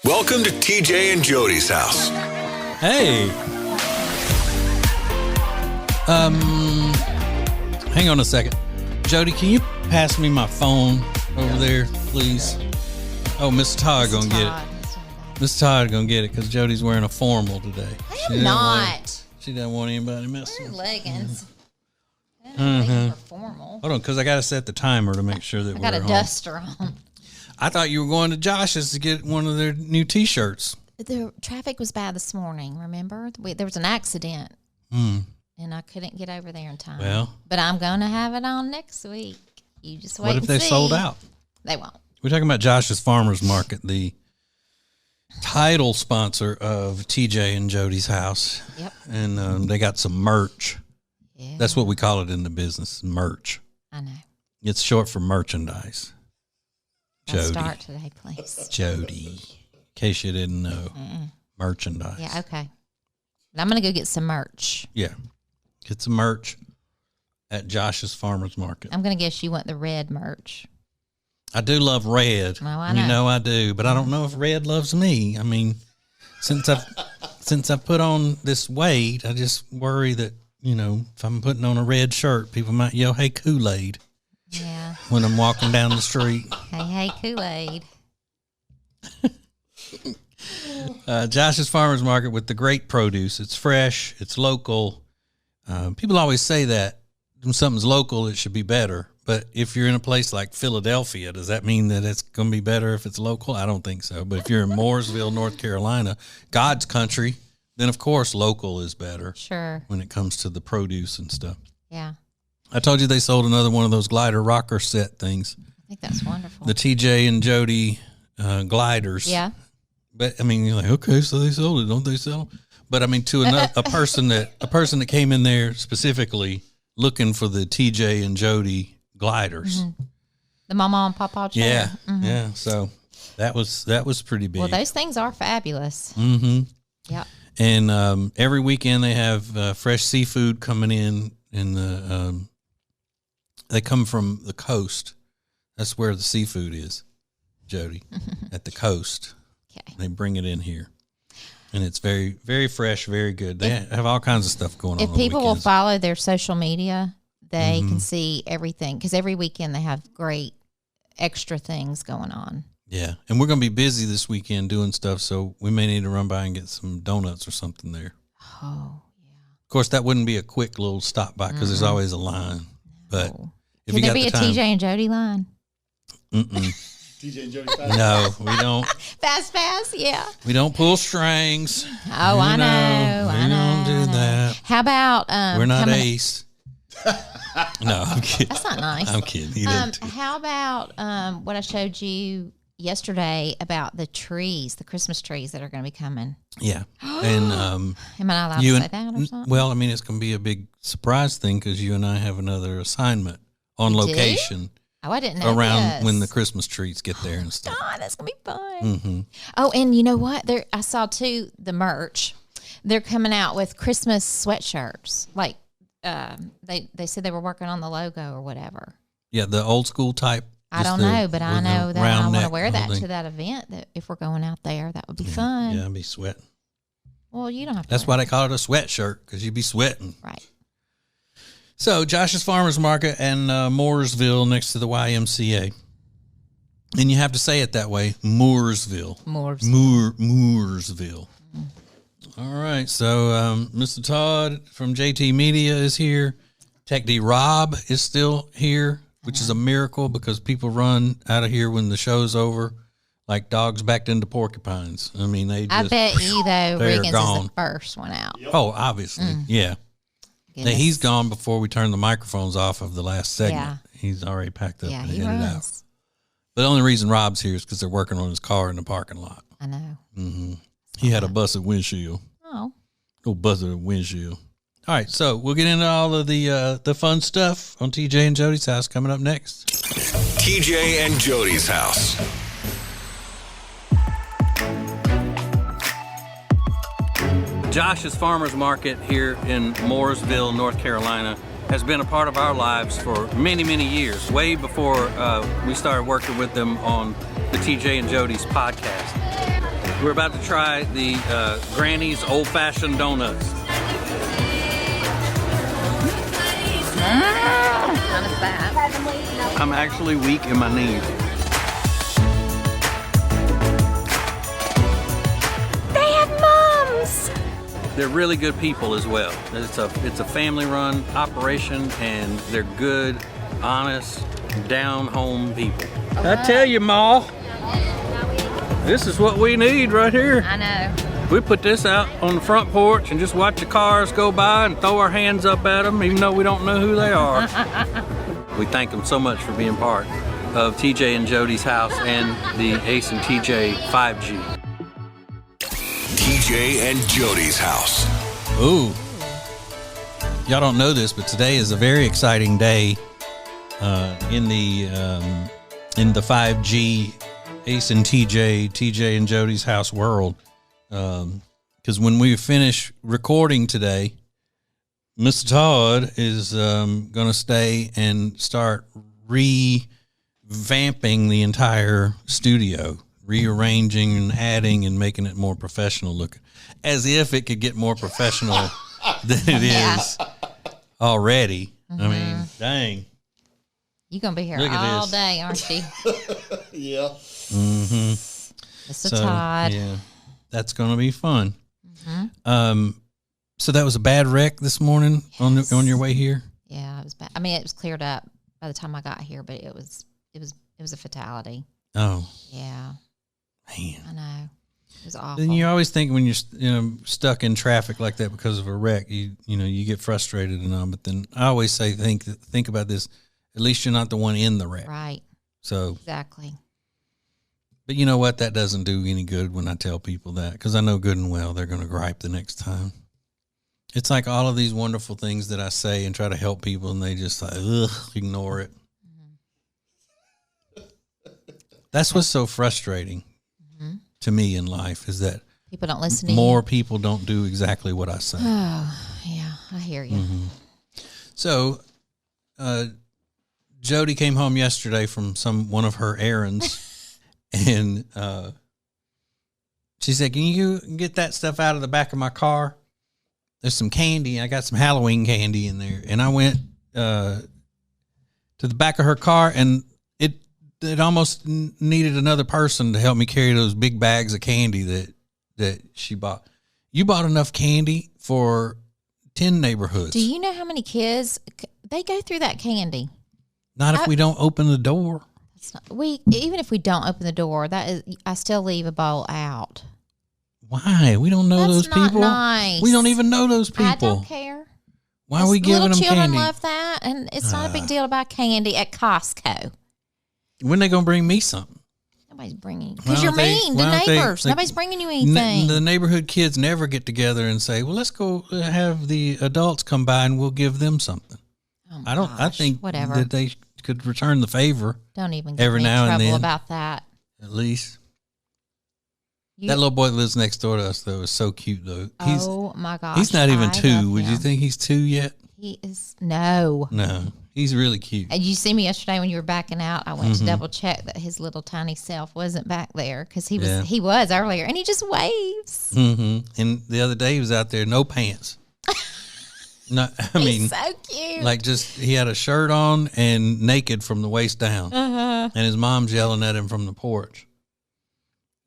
Welcome to TJ and Jody's house. Hey. Hang on a second. Jody, can you pass me my phone over there, please? Oh, Miss Todd gonna get it. Miss Todd gonna get it because Jody's wearing a formal today. I am not. She doesn't want anybody messing with leggings. Mm-hmm. Formal. Hold on, because I got to set the timer to make sure that I got a home. duster on. I thought you were going to Josh's to get one of their new T-shirts. The traffic was bad this morning, remember? There was an accident, and I couldn't get over there in time. Well. But I'm going to have it on next week. You just wait What if and they see. sold out? They won't. We're talking about Josh's Farmers Market, the title sponsor of TJ and Jody's house. Yep. And they got some merch. Yeah. That's what we call it in the business, merch. I know. It's short for merchandise. Jody. Let's start today, please. Jody. In case you didn't know. Merchandise. Yeah, okay. I'm going to go get some merch. Yeah. Get some merch at Josh's Farmers Market. I'm going to guess you want the red merch. I do love red. Oh, I know. You know I do, but I don't know if red loves me. I mean, since I've put on this weight, I just worry that, you know, if I'm putting on a red shirt, people might yell, "Hey, Kool-Aid." Yeah. When I'm walking down the street. Hey, Kool-Aid. Josh's Farmers Market with the great produce. It's fresh. It's local. People always say that when something's local, it should be better. But if you're in a place like Philadelphia, does that mean that it's going to be better if it's local? I don't think so. But if you're in Mooresville, North Carolina, God's country, then of course local is better. Sure. When it comes to the produce and stuff. Yeah. I told you they sold another one of those glider rocker set things. I think that's wonderful. The TJ and Jody gliders. Yeah. But I mean, you're like, okay, so they sold it, don't they sell them? But I mean, to a person that came in there specifically looking for the TJ and Jody gliders. Mm-hmm. The Mama and Papa chair. Yeah, Mm-hmm. yeah. So that was pretty big. Well, those things are fabulous. Mm-hmm. Yep. And every weekend they have fresh seafood coming in the. They come from the coast. That's where the seafood is, Jody, at the coast. Okay. They bring it in here. And it's very, very fresh, very good. They have all kinds of stuff going on. If people will weekends. follow their social media, they can see everything. Because every weekend they have great extra things going on. Yeah. And we're going to be busy this weekend doing stuff, so we may need to run by and get some donuts or something there. Oh, yeah. Of course, that wouldn't be a quick little stop by because there's always a line. But if Can you there got be the a time, TJ and Jody line? TJ and Jody. No, we don't. Fast, yeah. We don't pull strings. Oh, I know. We don't do that. How about We're not Ace. No, I'm kidding. That's not nice. I'm kidding. He doesn't. How about what I showed you yesterday about the trees, the Christmas trees that are going to be coming? Yeah. And Am I not allowed to say that or something? well, I mean, it's going to be a big surprise thing because you and I have another assignment on You do? location Oh, I didn't know around this. when the Christmas trees get there and stuff. God, that's gonna be fun. Mm-hmm. Oh, and you know what? I saw too the merch. They're coming out with Christmas sweatshirts. Like they said they were working on the logo or whatever. Yeah, the old school type. I don't know, but I know that I want to wear that thing. to that event. That if we're going out there, that would be fun. Yeah, I'd be sweating. Well, you don't have to. That's why they call it a sweatshirt because you'd be sweating. Right. So Josh's Farmers Market and Mooresville next to the YMCA. And you have to say it that way, Mooresville. Mooresville. All right, so Mr. Todd from JT Media is here. Tech D Rob is still here, which is a miracle because people run out of here when the show's over like dogs backed into porcupines. I mean, they just, I bet you, though, they're Riggins gone. is the first one out. Oh, obviously, yeah. Now, he's gone before we turned the microphones off of the last segment. Yeah. He's already packed up Yeah, and he headed out. runs. But the only reason Rob's here is because they're working on his car in the parking lot. I know. Mm-hmm. He had a busted windshield. Oh. Go busted windshield. All right, so we'll get into all of the fun stuff on TJ and Jody's house coming up next. TJ and Jody's house. Josh's Farmers Market here in Mooresville, North Carolina, has been a part of our lives for many, many years, way before we started working with them on the TJ and Jody's podcast. We're about to try the Granny's old-fashioned donuts. Kind of fat. I'm actually weak in my knees. They have mums. They're really good people as well. It's a family-run operation, and they're good, honest, down-home people. I tell you, Ma, this is what we need right here. I know. We put this out on the front porch and just watch the cars go by and throw our hands up at them, even though we don't know who they are. We thank them so much for being part of TJ and Jody's house and the Ace and TJ 5G. TJ and Jody's house. Ooh. Y'all don't know this, but today is a very exciting day in the 5G Ace and TJ and Jody's house world. Because when we finish recording today, Mr. Todd is going to stay and start revamping the entire studio, rearranging and adding and making it more professional looking, as if it could get more professional than it is already. I mean, dang. You're going to be here Look at all this. day, aren't you? Yeah. Mr. Todd. Yeah, that's going to be fun. So that was a bad wreck this morning on your way here. Yeah, it was bad. I mean, it was cleared up by the time I got here, but it was a fatality. Oh, Yeah, man. I know. It was awful. Then you always think when you're stuck in traffic like that because of a wreck, you get frustrated and all. But then I always say think about this. At least you're not the one in the wreck. Right. So Exactly. But you know what? That doesn't do any good when I tell people that, because I know good and well they're going to gripe the next time. It's like all of these wonderful things that I say and try to help people, and they just ignore it. That's what's so frustrating to me in life, is that People don't listen to more you. people don't do exactly what I say. Oh, yeah, I hear you. So, Jodi came home yesterday from one of her errands, and she said, "Can you get that stuff out of the back of my car? There's some candy. I got some Halloween candy in there." And I went to the back of her car, and it almost needed another person to help me carry those big bags of candy that she bought. You bought enough candy for 10 neighborhoods. Do you know how many kids they go through that candy? Not if we don't open the door. It's not, even if we don't open the door, I still leave a bowl out. Why? We don't know That's those not people. nice. We don't even know those people. I don't care. Why are we giving them little children candy? love that, and it's not a big deal to buy candy at Costco. When they gonna bring me something? Nobody's bringing Why because you're don't they- mean why to don't they- neighbors. like, Nobody's bringing you anything. The neighborhood kids never get together and say, "Well, let's go have the adults come by and we'll give them something." Oh my I don't. I gosh, think whatever. that they could return the favor Don't even get every me now in and trouble then. about that. at least. You- That little boy that lives next door to us, though, is so cute, though. Oh my gosh, He's not even I 2. love Would you him. think he's 2 yet? He is no. No, he's really cute. And you see me yesterday when you were backing out. I went to double check that his little tiny self wasn't back there because he was. Yeah. He was earlier, and he just waves. And the other day he was out there, no pants. No, I mean, He's so cute. like just he had a shirt on and naked from the waist down, and his mom's yelling at him from the porch.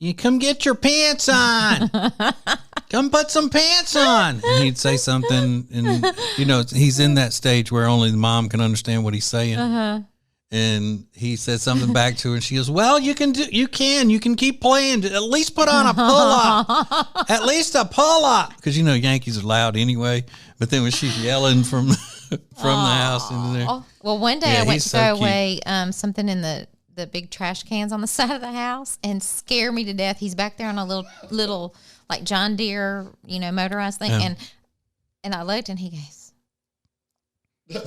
You come get your pants on. Come put some pants on. And he'd say something, and he's in that stage where only the mom can understand what he's saying. And he said something back to her, and she goes, "Well, you can keep playing. At least put on a pull-up. At least a pull-up." Because, Yankees are loud anyway. But then when she's yelling from the house into there. Well, one day Yeah, I went he's to so throw cute. away something in the big trash cans on the side of the house and scare me to death. He's back there on a little like John Deere, motorized thing. Yeah. And I looked and he goes,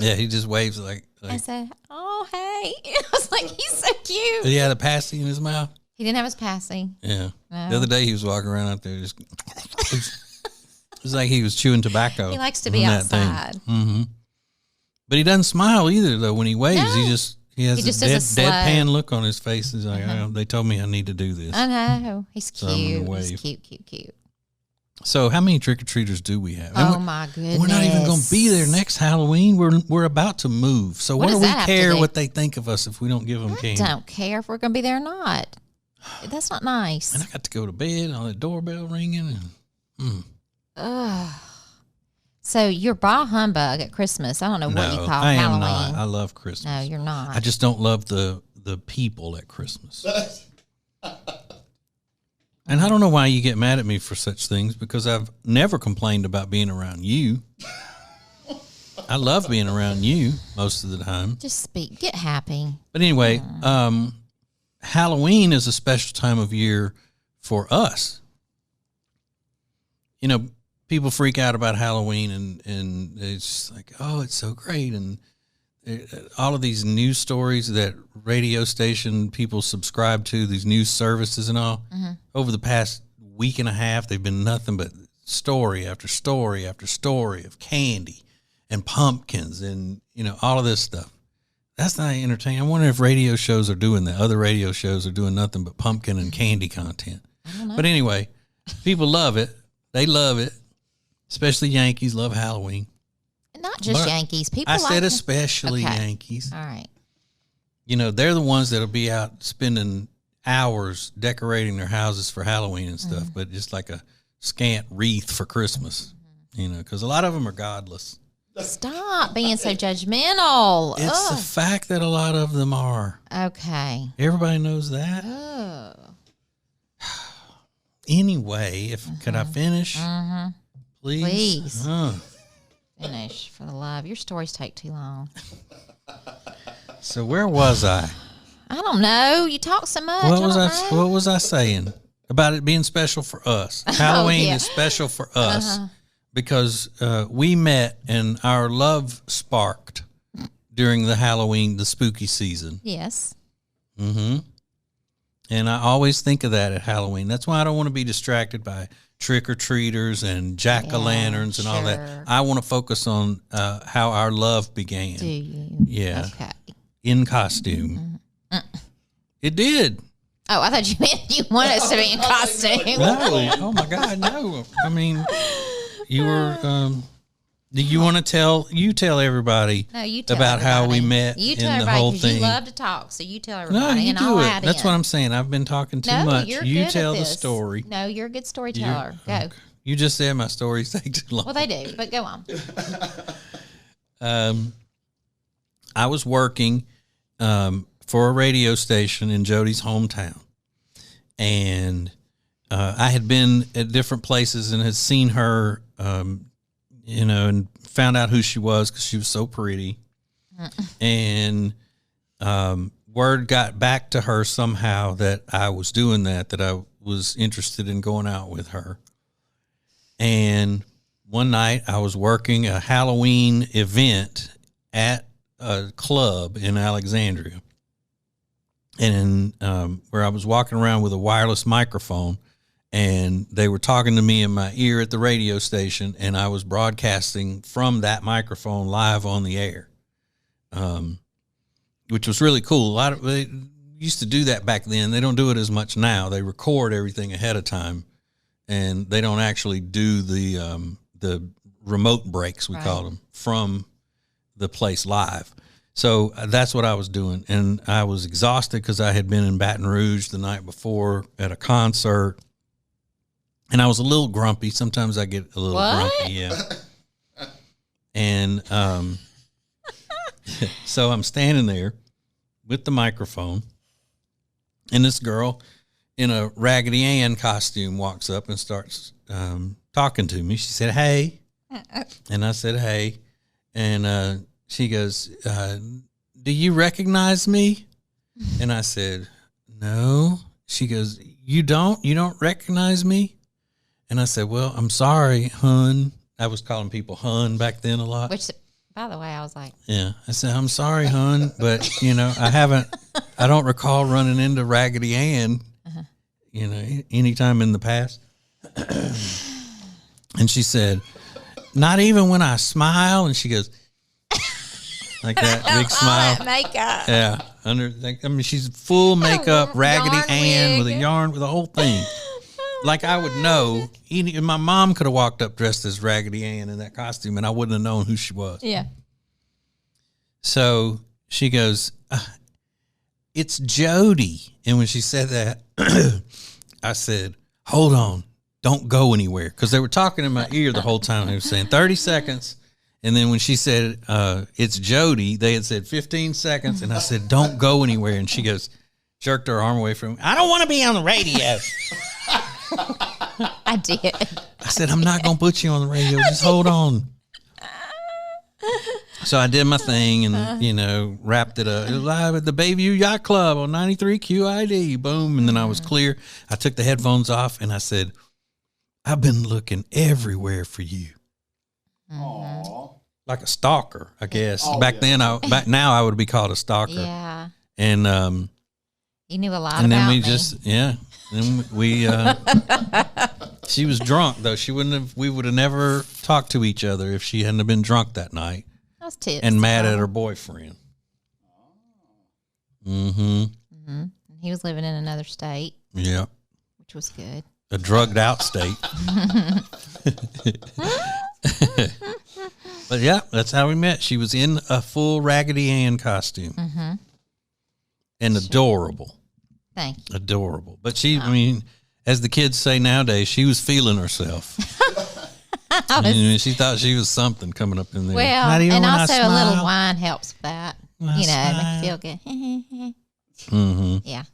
Yeah, he just waves like I said, "Oh, hey." I was like, he's so cute. he had a pasty in his mouth. He didn't have his passing. Yeah. No. The other day he was walking around out there just it was like he was chewing tobacco. He likes to be on that thing. outside. But he doesn't smile either, though. When he waves, No. he has just a does a deadpan look on his face. He's like, oh, they told me I need to do this. I know. He's So I'm cute. gonna wave. He's cute. So how many trick-or-treaters do we have? Oh, my goodness. We're not even going to be there next Halloween. We're about to move. So what do does we that have to care do? what they think of us if we don't give them I candy? don't care if we're going to be there or not. That's not nice. And I got to go to bed and all the doorbell ringing. Ugh. So you're bah humbug at Christmas. I don't know what you No, call I am Halloween. not. I love Christmas. No, you're not. I just don't love the people at Christmas. And I don't know why you get mad at me for such things, because I've never complained about being around you. I love being around you most of the time. Just get happy. But anyway, Halloween is a special time of year for us. You know, people freak out about Halloween and it's like, oh, it's so great. And all of these news stories that radio station people subscribe to, these news services and all, over the past week and a half, they've been nothing but story after story after story of candy and pumpkins and, you know, all of this stuff. That's not entertaining. I wonder if radio shows are doing that. Other radio shows are doing nothing but pumpkin and candy content. I don't know. But anyway, people love it. They love it. Especially Yankees love Halloween. Not just But Yankees. People I like said especially Okay. Yankees. All right. You know, they're the ones that'll be out spending hours decorating their houses for Halloween and stuff, but just like a scant wreath for Christmas, you know, because a lot of them are godless. Stop being so judgmental. It's the fact that a lot of them are. Okay. Everybody knows that. Oh. Anyway, could I finish? Please? Please. Finish for the love. Your stories take too long. So where was I? I don't know. You talk so much. What was I I? don't know. What was I saying about it being special for us? Halloween yeah. is special for us because we met and our love sparked during the Halloween, the spooky season. Yes. Mm-hmm. And I always think of that at Halloween. That's why I don't want to be distracted by trick-or-treaters and jack-o'-lanterns and all that. sure. I want to focus on how our love began. Do you? Yeah. Okay. In costume. It did. Oh, I thought you meant you want us to be in costume. No. Oh, my God, no. I mean, you were... do you want to tell everybody No, you tell about how we everybody. met You in tell the everybody whole 'cause thing? you love to talk, so you tell No, everybody. you and do I'll it. add That's in. what I'm saying. I've been talking too No, much. you're You good tell at the this. story. No, you're a good storyteller. Go. Okay. You just said my stories take too long. Well, they do, but go on. I was working for a radio station in Jodi's hometown, and I had been at different places and had seen her, you know, and found out who she was because she was so pretty. And word got back to her somehow that I was doing that I was interested in going out with her. And one night I was working a Halloween event at a club in Alexandria, and where I was walking around with a wireless microphone, and they were talking to me in my ear at the radio station, and I was broadcasting from that microphone live on the air, which was really cool. They used to do that back then. They don't do it as much now. They record everything ahead of time, and they don't actually do the remote breaks, we call them, from the place live. So that's what I was doing. And I was exhausted because I had been in Baton Rouge the night before at a concert. And I was a little grumpy. Sometimes I get a little grumpy. Yeah. And so I'm standing there with the microphone, and this girl in a Raggedy Ann costume walks up and starts talking to me. She said, "Hey." And I said, "Hey." And she goes, "Do you recognize me?" And I said, "No." She goes, You don't recognize me?" And I said, "Well, I'm sorry, hun." I was calling people hun back then a lot. Which, by the way, I was like, Yeah. I said, "I'm sorry, hun, but, you know, I don't recall running into Raggedy Ann, you know, anytime in the past." And she said, "Not even when I smile?" And she goes, like that big smile. All that makeup. Yeah, I mean, she's full makeup, Raggedy Yarn Ann wig. with a yarn with the whole thing. Like I would know. My mom could have walked up dressed as Raggedy Ann in that costume, and I wouldn't have known who she was. Yeah. So she goes, "It's Jodi." And when she said that, I said, "Hold on, don't go anywhere," because they were talking in my ear the whole time. They were saying 30 seconds. And then when she said, "It's Jodi," they had said 15 seconds. And I said, "Don't go anywhere." And she goes, jerked her arm away from me. "I don't want to be on the radio." I did. I said, "I'm not going to put you on the radio. Just hold on." So I did my thing and, wrapped it up. It was live at the Bayview Yacht Club on 93 QID. Boom. And then I was clear. I took the headphones off and I said, "I've been looking everywhere for you." Aww. Like a stalker, I guess. Oh, back yeah. back now I would be called a stalker. Yeah. And You knew a lot and about then we me. then we she was drunk though. We would have never talked to each other if she hadn't have been drunk that night I was tipsy. and mad at her boyfriend. Mm-hmm. Mm-hmm. He was living in another state, Yeah. which was good. A drugged out state. But yeah, that's how we met. She was in a full Raggedy Ann costume. Mm-hmm. And adorable. Thank you. Adorable. But she, I mean, as the kids say nowadays, she was feeling herself. She thought she was something coming up in there. Well, Not even and when I also a little smile. wine helps with that. When I Make smile. you feel good. Mm-hmm. Yeah.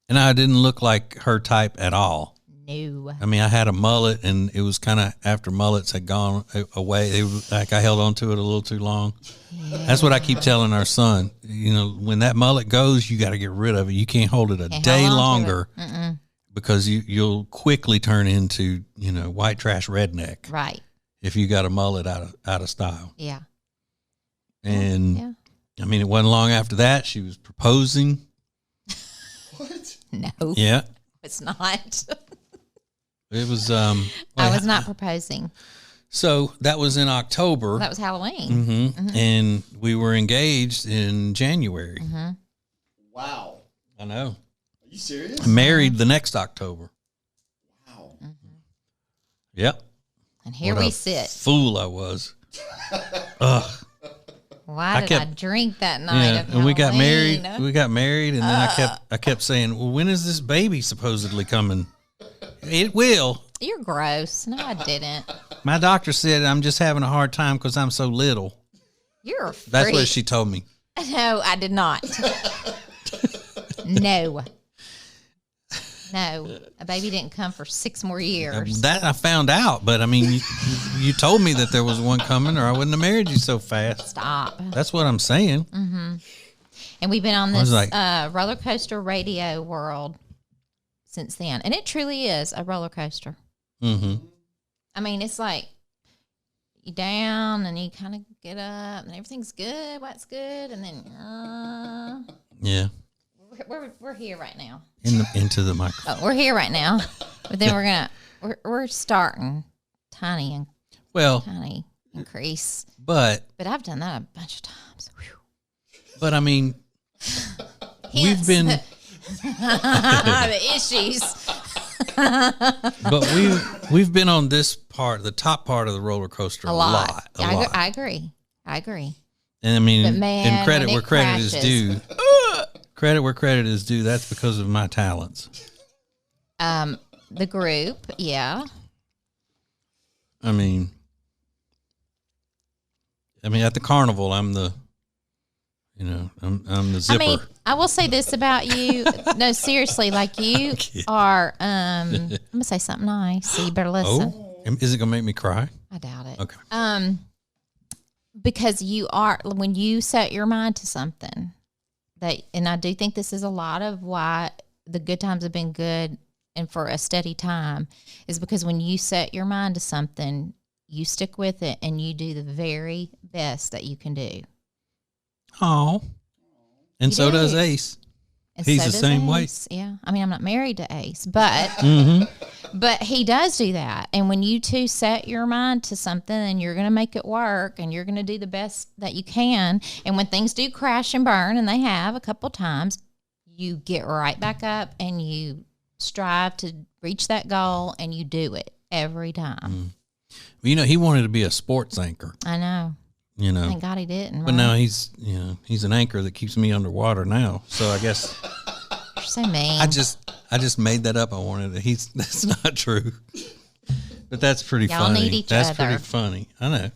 And I didn't look like her type at all. No. I mean, I had a mullet, and it was kind of after mullets had gone away. It was like I held on to it a little too long. Yeah. That's what I keep telling our son. When that mullet goes, you got to get rid of it. You can't hold it a Can't day hold on to longer it. Mm-mm. because you'll quickly turn into white trash redneck Right. if you got a mullet out of style. Yeah. And Yeah. I mean, it wasn't long after that she was proposing. What? No. Yeah, It's not. it was. I was not proposing. So that was in October. That was Halloween. Mm-hmm. And we were engaged in January. Mm-hmm. Wow. I know. Are you serious? Married the next October. Wow. Yep. And here What we a sit. Fool I was. Ugh. Why did I drink that night? Yeah. Of And we got Halloween? married. We got married, and then I kept saying, "Well, when is this baby supposedly coming?" It will. You're gross. No, I didn't. My doctor said I'm just having a hard time because I'm so little. You're a freak. That's what she told me. No, I did not. No. No. A baby didn't come for 6 more years. That I found out, but I mean, you told me that there was one coming, or I wouldn't have married you so fast. Stop. That's what I'm saying. And we've been on was this like- roller coaster radio world since then. And it truly is a roller coaster. Mm-hmm. I mean, it's like you down and you kind of get up and everything's good. What's good? And then Yeah. we're here right now. Into the microphone. Oh, we're here right now. But then we're starting tiny increase. But But I've done that a bunch of times. Whew. I mean, we've Hence been, the issues. but we've been on this part, the top part of the roller coaster, a lot. I agree. And I mean, But man, and credit when where it credit is crashes. due. Credit where credit is due. That's because of my talents. The group, yeah. I mean, at the carnival, I'm the, I'm the zipper. I mean, I will say this about you. No, seriously, like you are. I'm gonna say something nice, so you better listen. Oh, is it gonna make me cry? I doubt it. Okay. Because you are, when you set your mind to something, and I do think this is a lot of why the good times have been good and for a steady time, is because when you set your mind to something, you stick with it and you do the very best that you can do. Oh, and You so do. does Ace. And He's so the does same way. Ace. Yeah. I mean, I'm not married to Ace, but Mm-hmm. But he does do that. And when you two set your mind to something and you're going to make it work and you're going to do the best that you can, and when things do crash and burn, and they have a couple times, you get right back up and you strive to reach that goal, and you do it every time. You know, he wanted to be a sports anchor. I know. You know, Thank God he didn't. but now he's an anchor that keeps me underwater now. So I guess You're so mean. I just made that up. I wanted to. That's not true, but that's pretty Y'all funny. need each that's other. pretty funny. I know.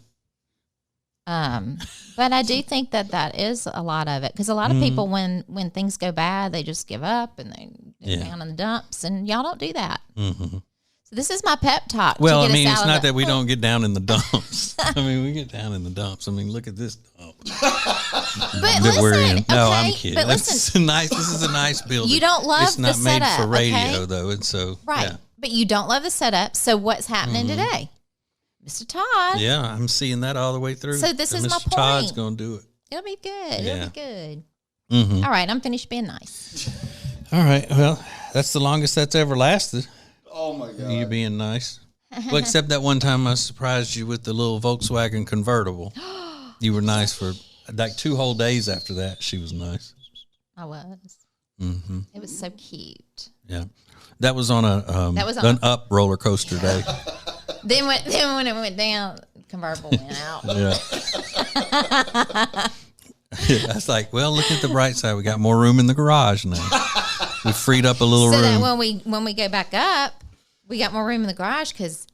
But I do think that is a lot of it, because a lot of people, when things go bad, they just give up and they get down in the dumps, and y'all don't do that. Mm-hmm. So this is my pep talk. Well, to get I mean, us it's out not of that we don't get down in the dumps. I mean, we get down in the dumps. I mean, look at this dump But that we're listen, in. No, I'm okay, kidding. but This listen, is a nice. This is a nice building. You don't love It's not the made setup, for radio okay? though, and so right? Yeah. But you don't love the setup. So what's happening today, Mr. Todd? Yeah, I'm seeing that all the way through. So this And is my Mr. Todd's point. going to do it. It'll be good. Yeah. It'll be good. Mm-hmm. All right, I'm finished being nice. All right. Well, that's the longest that's ever lasted. Oh my god. You being nice. Well, except that one time I surprised you with the little Volkswagen convertible. You were nice for like 2 whole days after that. She was nice. I was. Mm-hmm. It was so cute. Yeah. That was on an up roller coaster day. Then when it went down, convertible went out. Yeah. I was like, well, look at the bright side. We got more room in the garage now. We freed up a little So room. that when we go back up, we got more room in the garage, because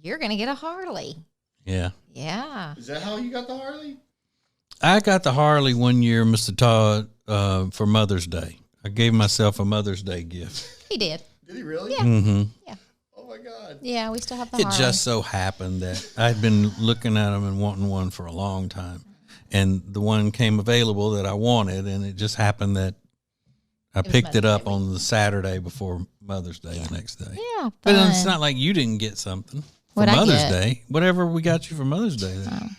you're going to get a Harley. Yeah. Yeah. Is that how you got the Harley? I got the Harley one year, Mr. Todd, for Mother's Day. I gave myself a Mother's Day gift. He did. Did he really? Yeah. Mm-hmm. Yeah. Oh my god. Yeah, we still have the It Harley. just so happened that I'd been looking at them and wanting one for a long time. And the one came available that I wanted, and it just happened that I picked it Mother's up Day on the Saturday before Mother's Day the next day. Yeah, But fun. it's not like you didn't get something for What'd I Mother's get? Day. Whatever we got you for Mother's Day. Then.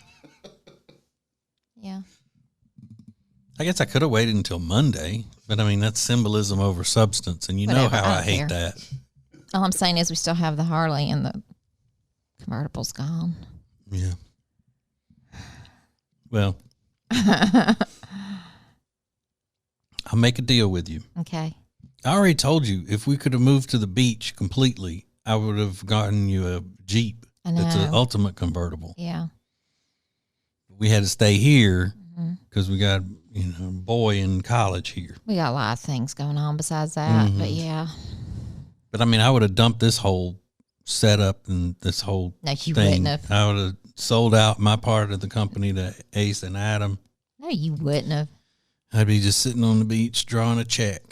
Yeah. I guess I could have waited until Monday, but I mean, that's symbolism over substance, and you know Whatever, how I I don't hate care. that. All I'm saying is we still have the Harley, and the convertible's gone. Yeah. Well, I'll make a deal with you. Okay. I already told you, if we could have moved to the beach completely, I would have gotten you a Jeep. I That's an know. ultimate convertible. Yeah. We had to stay here Mm-hmm. because we got, a boy in college here. We got a lot of things going on besides that, Mm-hmm. but yeah. But I mean, I would have dumped this whole setup and this whole No, you thing. wouldn't have. I would have sold out my part of the company to Ace and Adam. No, you wouldn't have. I'd be just sitting on the beach drawing a check.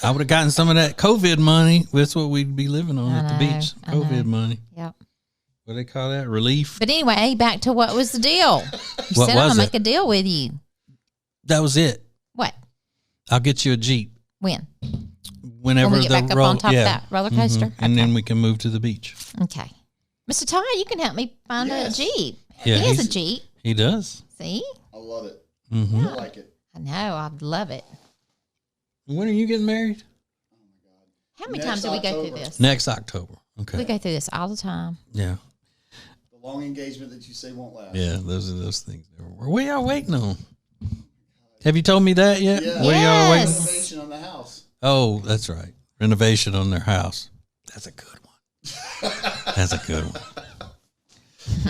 I would have gotten some of that COVID money. That's what we'd be living on at the beach. I know. COVID money. Yep. What do they call that? Relief? But anyway, back to what was the deal? You What said was I'll it? make a deal with you. That was it. What? I'll get you a Jeep. When? Whenever When we get the back up on top of that roller coaster? Mhm. And Okay. then we can move to the beach. Okay. Mr. Todd, you can help me find Yes. a Jeep. Yeah, he has a he's- Jeep. He does. See? I love it. Mm-hmm. I like it. I know. I'd love it. When are you getting married? How many Next times do we go through October. this? Next October. Okay. We go through this all the time. Yeah. The long engagement that you say won't last. Yeah, those are those things. What are y'all waiting on? Have you told me that yet? Yeah. What are y'all waiting on? Yes. Renovation on the house. Oh, that's right. Renovation on their house. That's a good one. That's a good one.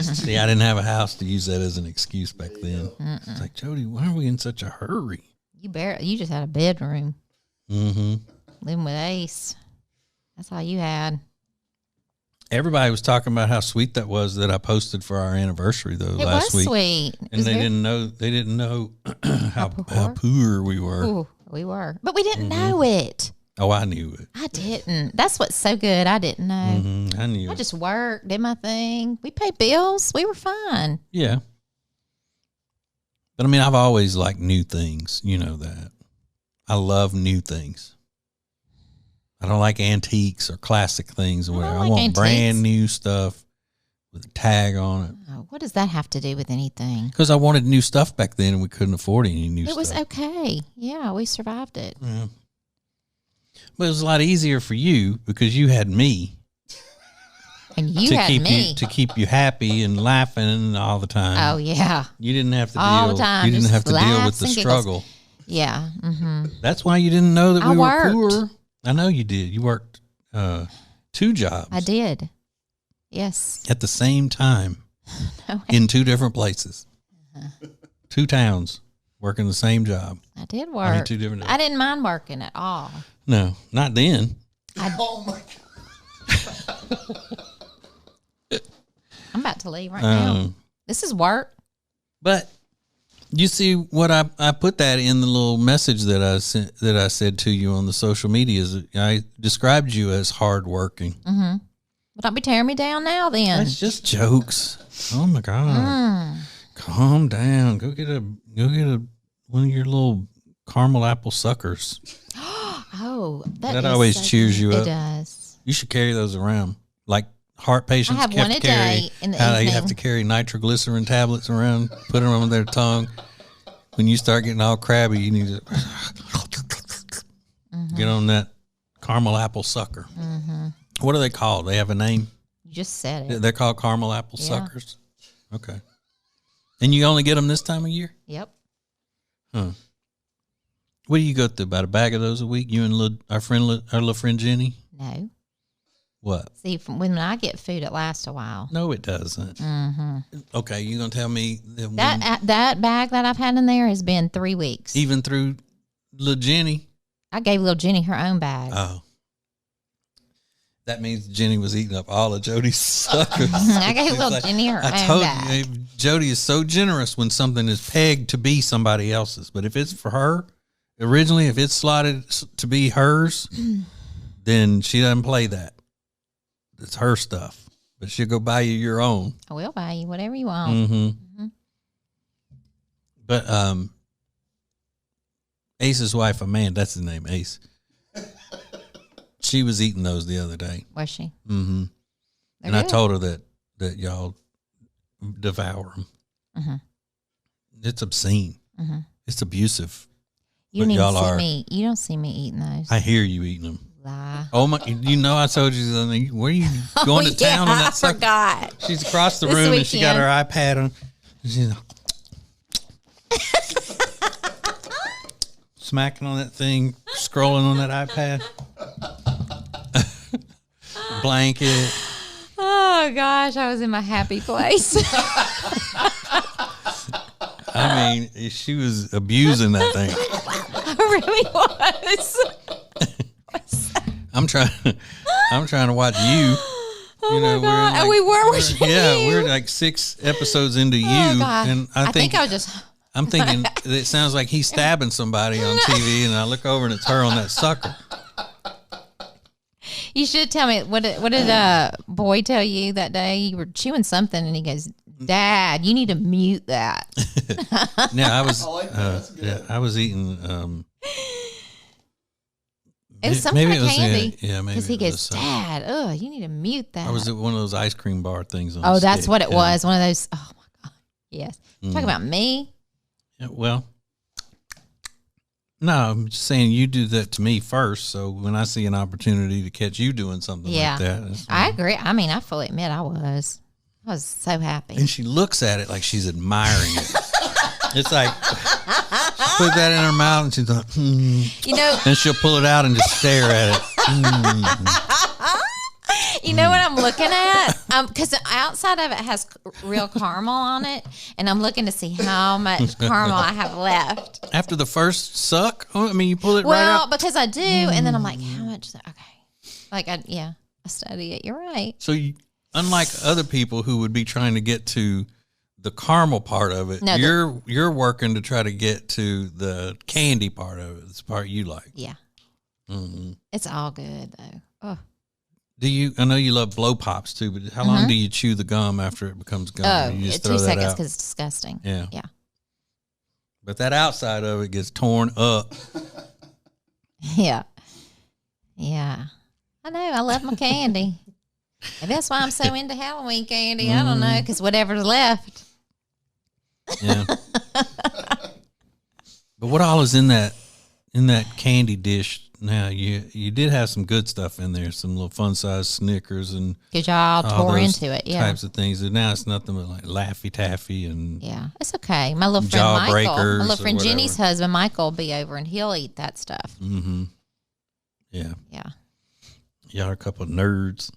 See, I didn't have a house to use that as an excuse back then. It's like, Jody, why are we in such a hurry? You just had a bedroom Mm-hmm. living with Ace. That's all you had. Everybody was talking about how sweet that was that I posted for our anniversary though It last was week, sweet. It and was they very- didn't know how poor? poor we were. Ooh, we were, but we didn't Mm-hmm. know it. Oh, I knew it. I didn't. That's what's so good. I didn't know. Mm-hmm. I knew I it. just worked, did my thing. We paid bills. We were fine. Yeah. But I mean, I've always liked new things. You know that. I love new things. I don't like antiques or classic things or I don't whatever. I like want antiques. brand new stuff with a tag on it. Oh, what does that have to do with anything? Because I wanted new stuff back then and we couldn't afford any new It stuff. was okay. Yeah, we survived it. Yeah. But it was a lot easier for you because you had me. And you to had keep me. you to keep you happy and laughing all the time. Oh, yeah. You didn't have to All deal. the time, You didn't just have to deal with laughs the and giggles. struggle. Yeah. Mm-hmm. That's why you didn't know that I we worked. were poor. I know you did. You worked 2 jobs. I did. Yes. At the same time in 2 different places. 2 towns working the same job. I did work. I mean, 2 different. I didn't mind working at all. No, not then. Oh my God. I'm about to leave right now. This is work. But you see what I put that in the little message that I sent, that I said to you on the social medias. I described you as hardworking. Mm-hmm. Well, don't be tearing me down now then. That's just jokes. Oh my God. Calm down. Go get a one of your little caramel apple suckers. Oh, That always so cheers you good. up. It does. You should carry those around. Like heart patients I have have one to a carry, day in the how they evening. have to carry nitroglycerin tablets around, put them on their tongue. When you start getting all crabby, you need to get on that caramel apple sucker. Mm-hmm. What are they called? They have a name? You just said it. They're called caramel apple Yeah. suckers? Okay. And you only get them this time of year? Yep. Huh. What do you go through? About a bag of those a week? You and our little friend Jenny? No. What? See, when I get food, it lasts a while. No, it doesn't. Mm-hmm. Okay, you gonna tell me that That bag that I've had in there has been 3 weeks. even through little Jenny? I gave little Jenny her own bag. Oh, that means Jenny was eating up all of Jody's suckers. I gave She's little like, Jenny her I own told bag. you, Jody is so generous when something is pegged to be somebody else's. But if it's for her, originally, if it's slotted to be hers, then she doesn't play that. It's her stuff, but she'll go buy you your own. I will buy you whatever you want. Mm-hmm. But Ace's wife, Amanda, that's his name, Ace. She was eating those the other day. Was she? Mm-hmm. And I told her that y'all devour them. Mm-hmm. It's obscene. Mm-hmm. It's abusive. You But need y'all to see are. me. You don't see me eating those. I hear you eating them. Lie. Oh my! You know I told you something. Where are you going to town on that I sucker? forgot. She's across the This room and she got weekend. her iPad on. And she's like, smacking on that thing, scrolling on that iPad. Blanket. Oh gosh, I was in my happy place. I mean, she was abusing that thing. I really was. I'm trying to watch you. Oh my God. And we were watching Yeah, you. we're like 6 episodes into you, Oh God. and I think I was just. I'm thinking it sounds like he's stabbing somebody on TV, and I look over and it's her on that sucker. You should tell me what did boy tell you that day? You were chewing something, and he goes, "Dad, you need to mute that." Yeah, I was. I like that. That's good. Yeah, I was eating. It was some maybe kind of it was, candy. Yeah, maybe Because he it was goes, something. "Dad, you need to mute that." I was at one of those ice cream bar things. On Oh, a that's stick. what it Yeah. was. One of those. Oh my God. Yes. Mm. Talk about me. Yeah, well, no, I'm just saying you do that to me first. So when I see an opportunity to catch you doing something Yeah. like that, that's I fine. agree. I mean, I fully admit I was so happy. And she looks at it like she's admiring it. It's like she put that in her mouth and she's like, You know, and she'll pull it out and just stare at it. you know what I'm looking at? Because the outside of it has real caramel on it, and I'm looking to see how much caramel I have left. After the first suck, I mean, you pull it right Well, out. because I do, and then I'm like, how much? Okay, like I study it. You're right. So you, unlike other people who would be trying to get to the caramel part of it, No, you're working to try to get to the candy part of it. It's the part you like. Yeah, Mm-hmm. it's all good though. Oh, Do you? I know you love blow pops too, but how long do you chew the gum after it becomes gum? You just 2 throw that seconds out? because it's disgusting. Yeah. Yeah. But that outside of it gets torn up. Yeah. Yeah. I know. I love my candy. And that's why I'm so into Halloween candy. I don't know, because whatever's left. Yeah. But what all is in that candy dish Now you did have some good stuff in there, some little fun size Snickers and Because y'all all tore those into it. Yeah. types of things. And now it's nothing but like Laffy Taffy and Yeah, it's okay. My little friend Michael, my Jawbreakers little or friend Jenny's whatever. husband Michael will be over and he'll eat that stuff. mm-hmm. Yeah. Yeah, Y'all are a couple of nerds.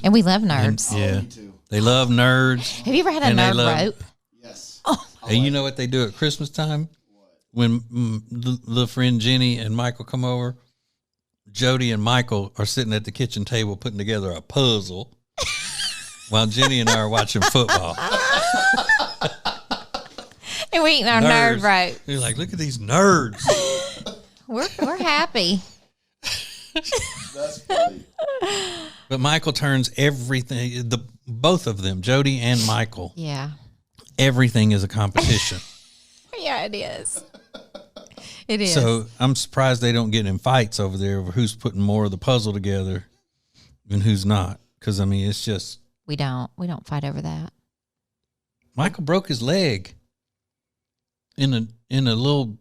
and we love nerds. Yeah. Me too. They love nerds. Have you ever had a And they nerd love- rope? Yes. And you know what they do at Christmas time? When the friend Jenny and Michael come over, Jody and Michael are sitting at the kitchen table putting together a puzzle while Jenny and I are watching football. And we eating our nerd rope. They're like, look at these nerds. We're happy. That's funny. But Michael turns everything, both of them, Jody and Michael, Yeah. everything is a competition. Yeah, it is. It is. So I'm surprised they don't get in fights over there over who's putting more of the puzzle together and who's not. Because, I mean, it's just, we don't fight over that. Michael broke his leg in a little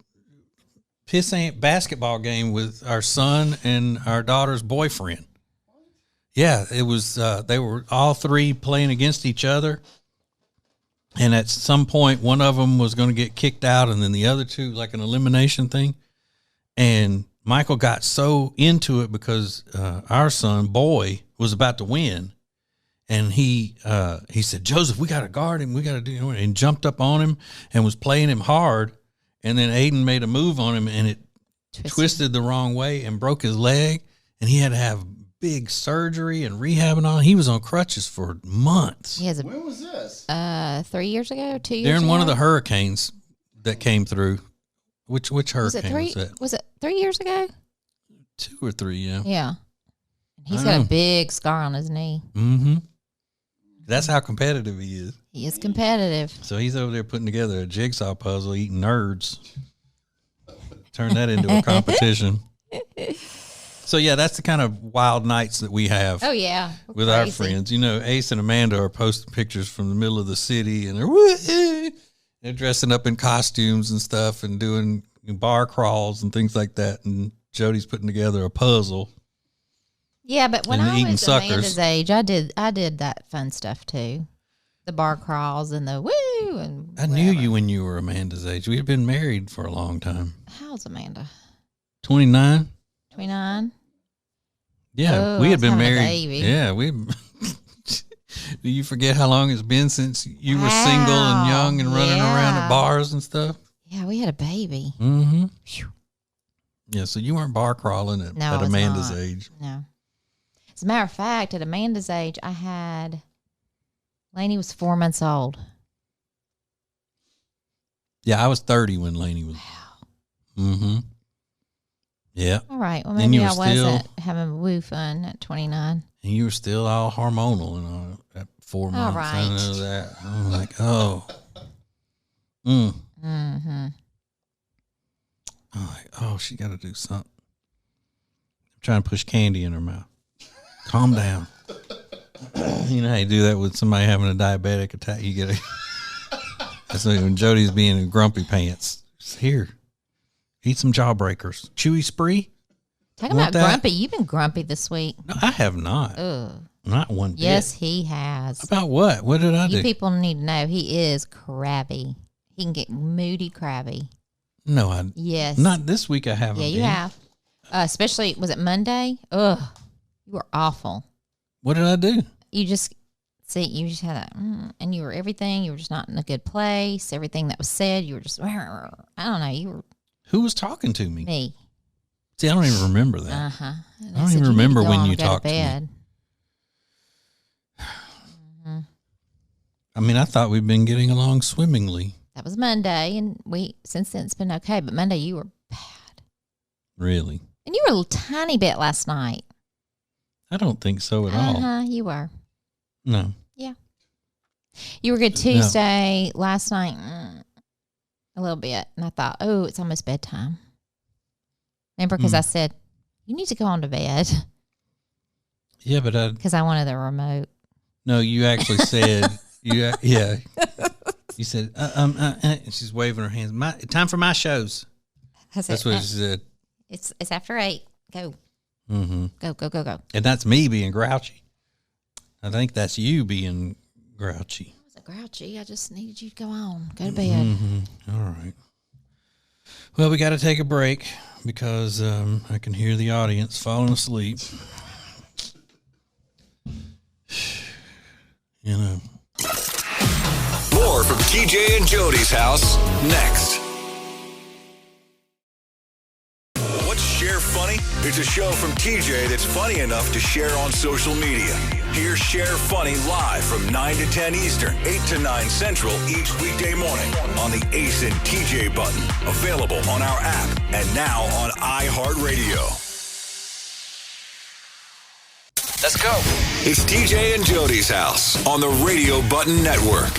pissant basketball game with our son and our daughter's boyfriend. Yeah, it was, they were all three playing against each other. And at some point, one of them was going to get kicked out, and then the other two, like an elimination thing. And Michael got so into it because our son, Boy, was about to win. And he said, Joseph, we got to guard him. We got to do it. And jumped up on him and was playing him hard. And then Aiden made a move on him, and it twisted the wrong way and broke his leg. And he had to have big surgery and rehab and all. He was on crutches for months. He has When was this? 3 years ago, 2 years During ago. one of the hurricanes that came through. Which hurricane was that? Was it 3 years ago? 2 or 3, yeah. Yeah. He's I got know. a big scar on his knee. Mm-hmm. That's how competitive he is. He is competitive. So he's over there putting together a jigsaw puzzle, eating nerds. Turn that into a competition. So, yeah, that's the kind of wild nights that we have Oh yeah, we're with our crazy. friends. You know, Ace and Amanda are posting pictures from the middle of the city, and they're dressing up in costumes and stuff and doing bar crawls and things like that. And Jody's putting together a puzzle. Yeah, but when And I eating was suckers. Amanda's age, I did that fun stuff too, the bar crawls and the woo and. I knew you when you were Amanda's age. We had been married for a long time. How's Amanda? 29? 29. Yeah, Oh, we I had was been having a married. baby. Yeah, we. Do you forget how long it's been since you were single and Wow, young and running around at yeah. bars and stuff? Yeah, we had a baby. Mm-hmm. Phew. Yeah, so you weren't bar crawling at, No, I at was Amanda's not. age. No. As a matter of fact, at Amanda's age, I had Lainey was 4 months old. Yeah, I was 30 when Lainey was. Mm-hmm. Yeah, All right. Well, And maybe you were I wasn't still- having woo fun at 29. and you were still all hormonal and all at 4 months. I right. know that. I'm like, oh. Mm. Mm-hmm. I'm like, oh, she got to do something. I'm trying to push candy in her mouth. Calm down. You know how you do that with somebody having a diabetic attack? You get a. That's like when Jody's being in grumpy pants. Just here, eat some jawbreakers. Chewy spree? Talking Want about that? grumpy. You've been grumpy this week. No, I have not. Ugh. Not one bit. Yes, he has. About what? What did I You do? people need to know he is crabby. He can get moody crabby. No, I. Yes. Not this week. I haven't. Yeah, you been. have. Especially, was it Monday? Ugh. You were awful. What did I do? You just, see, you just had that, and you were everything. You were just not in a good place. Everything that was said, you were just, I don't know. You were Who was talking to me? me. See, I don't even remember that. Uh-huh. And I don't said, even "You need to remember go when on you and go to talked to me." bed." I mean, I thought we'd been getting along swimmingly. That was Monday, and since then it's been okay. But Monday you were bad, Really? and you were a little tiny bit last night. I don't think so at all. Uh-huh, you were. No. You were good Tuesday. Last night, a little bit, and I thought, oh, it's almost bedtime. Remember, because I said you need to go on to bed Yeah, but because I wanted the remote. no, you actually said yeah. You said and she's waving her hands. Time for my shows. I said, That's what she said. It's after 8. Go. Mm-hmm. Go. And that's me being grouchy. I think that's you being grouchy. I wasn't grouchy. I just needed you to go on. Go to bed. Mm-hmm. All right. Well, we got to take a break because I can hear the audience falling asleep. You know. More from TJ and Jody's house next. What's Share Funny? It's a show from TJ that's funny enough to share on social media. Hear Share Funny live from 9 to 10 Eastern, 8 to 9 Central each weekday morning on the Ace and TJ button. Available on our app and now on iHeartRadio. Let's go. It's TJ and Jody's house on the Radio Button Network.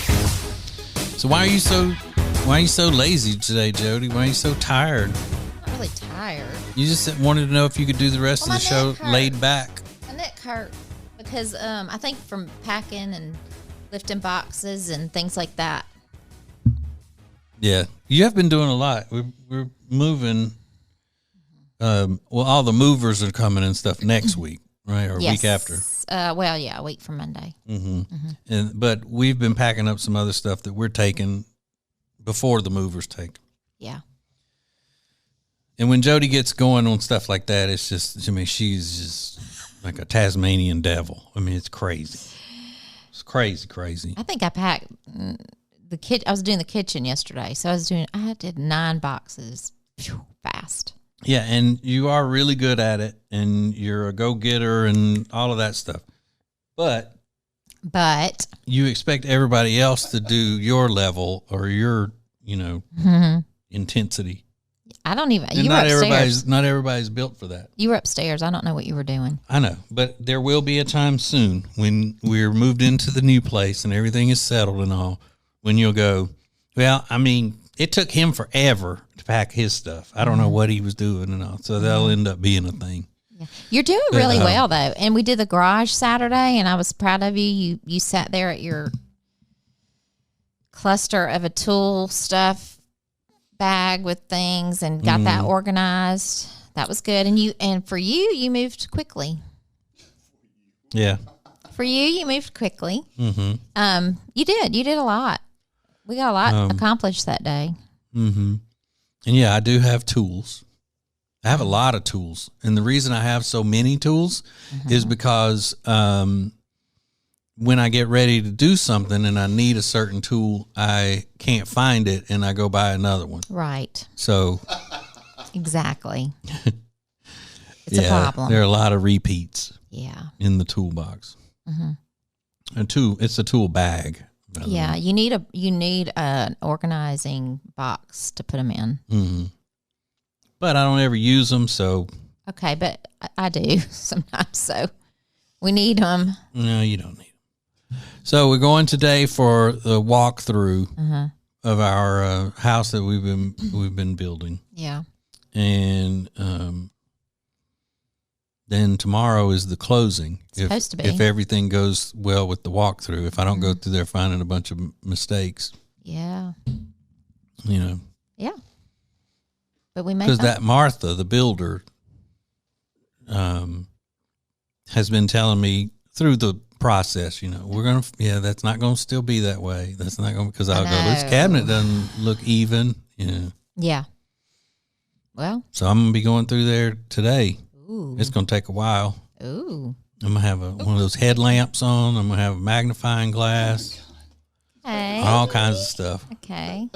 So why are you so lazy today, Jody? Why are you so tired? I'm not really tired. You just wanted to know if you could do the rest of the show laid back. My neck hurt because I think from packing and lifting boxes and things like that. Yeah, you have been doing a lot. We're moving. Well, all the movers are coming and stuff next week, right? Or a week after. A week from Monday. Mm-hmm. But we've been packing up some other stuff that we're taking before the movers take. Yeah. And when Jody gets going on stuff like that, it's just, I mean, she's just like a Tasmanian devil. I mean, it's crazy. It's crazy. I think I packed I was doing the kitchen yesterday, so I did 9 boxes. Phew, fast. Yeah, and you are really good at it, and you're a go-getter and all of that stuff. But you expect everybody else to do your level or your, intensity. I don't even. And you were upstairs. Not everybody's built for that. You were upstairs. I don't know what you were doing. I know, but there will be a time soon when we're moved into the new place and everything is settled and all, when you'll go, well, I mean, it took him forever to pack his stuff. I don't know what he was doing and all, so that'll end up being a thing. Yeah. You're doing really well, though. And we did the garage Saturday, and I was proud of you. You sat there at your cluster of a tool stuff bag with things and got that organized. That was good. And for you moved quickly. Yeah. For you moved quickly. Mm-hmm. You did a lot. We got a lot accomplished that day. Mm-hmm. And yeah, I do have tools. I have a lot of tools. And the reason I have so many tools is because when I get ready to do something and I need a certain tool, I can't find it and I go buy another one. Right. So. Exactly. It's a problem. There are a lot of repeats. Yeah. In the toolbox. Mm-hmm. It's a tool bag. Yeah, you need an organizing box to put them in. Mm-hmm. But I don't ever use them, so. Okay, but I do sometimes, so we need them. No, you don't need them. So we're going today for the walkthrough of our house that we've been building. Yeah, and then tomorrow is the closing. It's supposed to be. If everything goes well with the walkthrough. If I don't go through there finding a bunch of mistakes. Yeah. Yeah. But we may. Because that Martha, the builder, has been telling me through the process, that's not going to still be that way. That's not going to, because I'll go, this cabinet doesn't look even. Yeah. Well. So I'm going to be going through there today. Ooh. It's going to take a while. Ooh. I'm going to have one of those headlamps on. I'm going to have a magnifying glass. Okay. All kinds of stuff. Okay.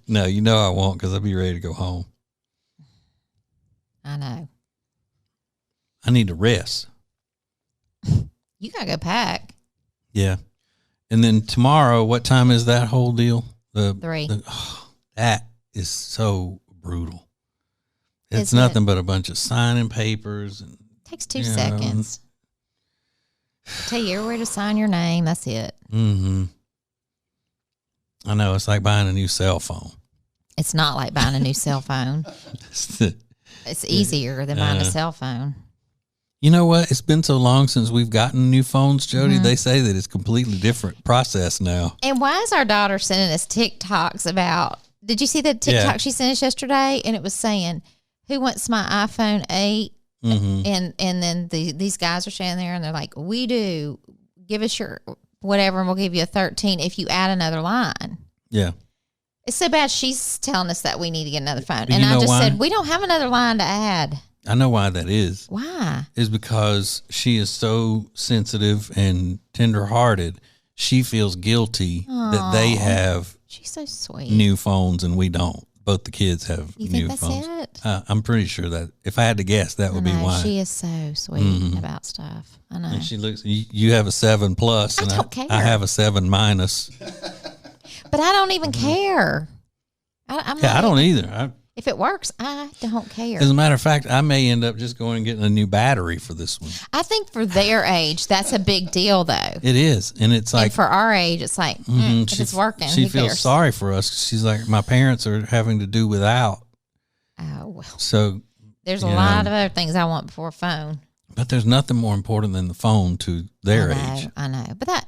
No, I won't, because I'll be ready to go home. I know. I need to rest. You got to go pack. Yeah. And then tomorrow, what time is that whole deal? 3. That is so brutal. It's nothing but a bunch of signing papers. And takes 2 seconds. Tell you everywhere to sign your name. That's it. Mm-hmm. I know. It's like buying a new cell phone. It's not like buying a new cell phone. It's easier than buying a cell phone. You know what? It's been so long since we've gotten new phones, Jody. They say that it's a completely different process now. And why is our daughter sending us TikToks about... Did you see the TikTok she sent us yesterday? And it was saying, who wants my iPhone 8? Mm-hmm. And then these guys are standing there and they're like, we do. Give us your whatever and we'll give you a 13 if you add another line. Yeah. It's so bad she's telling us that we need to get another phone. You And I know just why? said, we don't have another line to add. I know why that is. Why? Is because she is so sensitive and tender-hearted. She feels guilty that they have She's so sweet. new phones and we don't. Both the kids have You new think that's phones. it? I'm pretty sure that if I had to guess, that would be No, why. she is so sweet about stuff. I know. And she looks. You have a 7 plus, and I don't care. I have a 7 minus. But I don't even care. I'm Yeah, not I don't even- either. If it works, I don't care. As a matter of fact, I may end up just going and getting a new battery for this one. I think for their age, that's a big deal, though. It is, and it's like And for our age, it's like, if it's working, She who feels cares? sorry for us. She's like, my parents are having to do without. Oh, well. So, There's a you lot know, of other things I want before a phone. but there's nothing more important than the phone to their I know, age. I know. But that's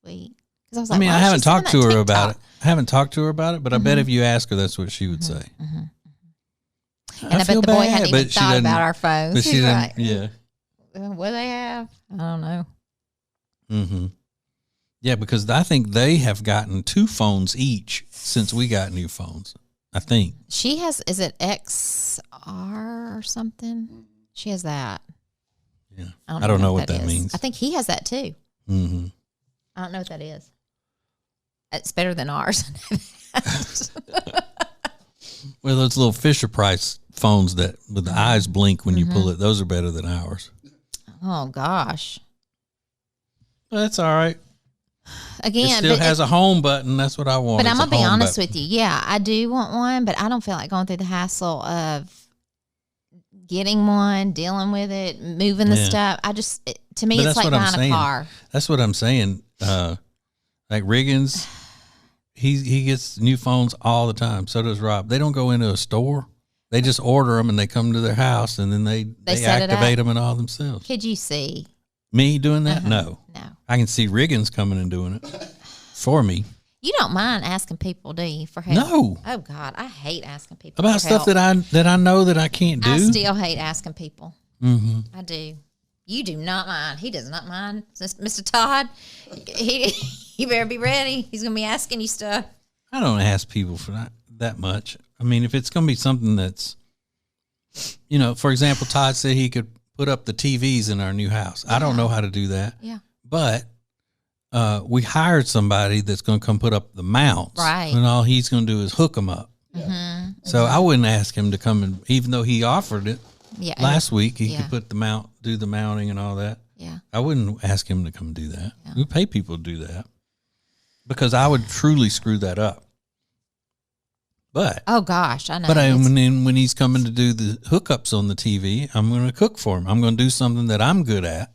sweet. Because I was like, I mean, why I is she haven't talked to sending her that about it. TikTok? I haven't talked to her about it, but I bet if you ask her, that's what she would say. And I bet the boy hadn't even thought about our phones. But she He's doesn't. right. Yeah. What do they have? I don't know. Mm-hmm. Yeah, because I think they have gotten 2 phones each since we got new phones. I think. She has, is it XR or something? She has that. Yeah. I don't know what that is. means. I think he has that too. Mm-hmm. I don't know what that is. It's better than ours. Well, those little Fisher Price phones that with the eyes blink when you pull it, those are better than ours. Oh, gosh. Well, that's all right. Again, It still has a home button. That's what I want. But is I'm a going to be home honest button. with you. Yeah, I do want one, but I don't feel like going through the hassle of getting one, dealing with it, moving the Yeah. stuff. To me, But it's that's like what I'm buying a saying. car. That's what I'm saying. Like Riggins, he gets new phones all the time. So does Rob. They don't go into a store. They just order them and they come to their house and then they set it activate up? them and all themselves. Could you see? Me doing that? No. No. I can see Riggins coming and doing it for me. You don't mind asking people, do you, for help? No. Oh, God. I hate asking people About for stuff help. that I know that I can't do. I still hate asking people. Mm-hmm. I do. You do not mind. He does not mind. Mr. Todd, he better be ready. He's going to be asking you stuff. I don't ask people for that much. I mean, if it's going to be something that's, for example, Todd said he could put up the TVs in our new house. I don't know how to do that. Yeah. But we hired somebody that's going to come put up the mounts. Right. And all he's going to do is hook them up. Mm-hmm. So I wouldn't ask him to come and, even though he offered it Yeah. last week, he Yeah. could put do the mounting and all that. Yeah. I wouldn't ask him to come do that. We pay people to do that because I would truly screw that up. But Oh, gosh. I know. but It's- when he's coming to do the hookups on the TV, I'm going to cook for him. I'm going to do something that I'm good at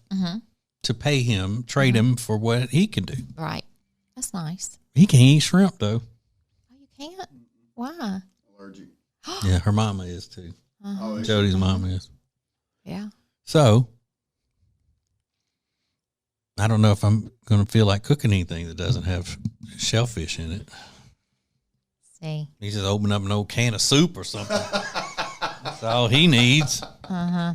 to pay him, trade him for what he can do. Right. That's nice. He can eat shrimp though. Oh, you can't? Why? Allergic. Yeah, her mama is too. Oh, is she? Jody's mama is. Yeah. So I don't know if I'm going to feel like cooking anything that doesn't have shellfish in it. See. He just open up an old can of soup or something. That's all he needs. Uh-huh.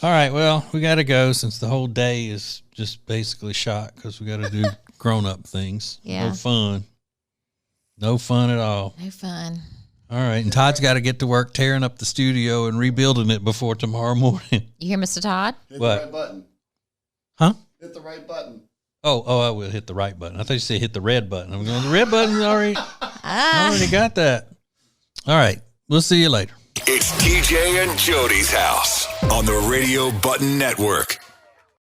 All right, well, we got to go since the whole day is just basically shot because we got to do grown-up things. Yeah. No fun. No fun at all. No fun. All right, and Todd's got to get to work tearing up the studio and rebuilding it before tomorrow morning. You hear Mr. Todd? Hit What? the right button. Huh? Hit the right button. Oh, I will hit the right button. I thought you said hit the red button. I'm going, the red button's already got that. All right, we'll see you later. It's TJ and Jody's house on the Radio Button Network.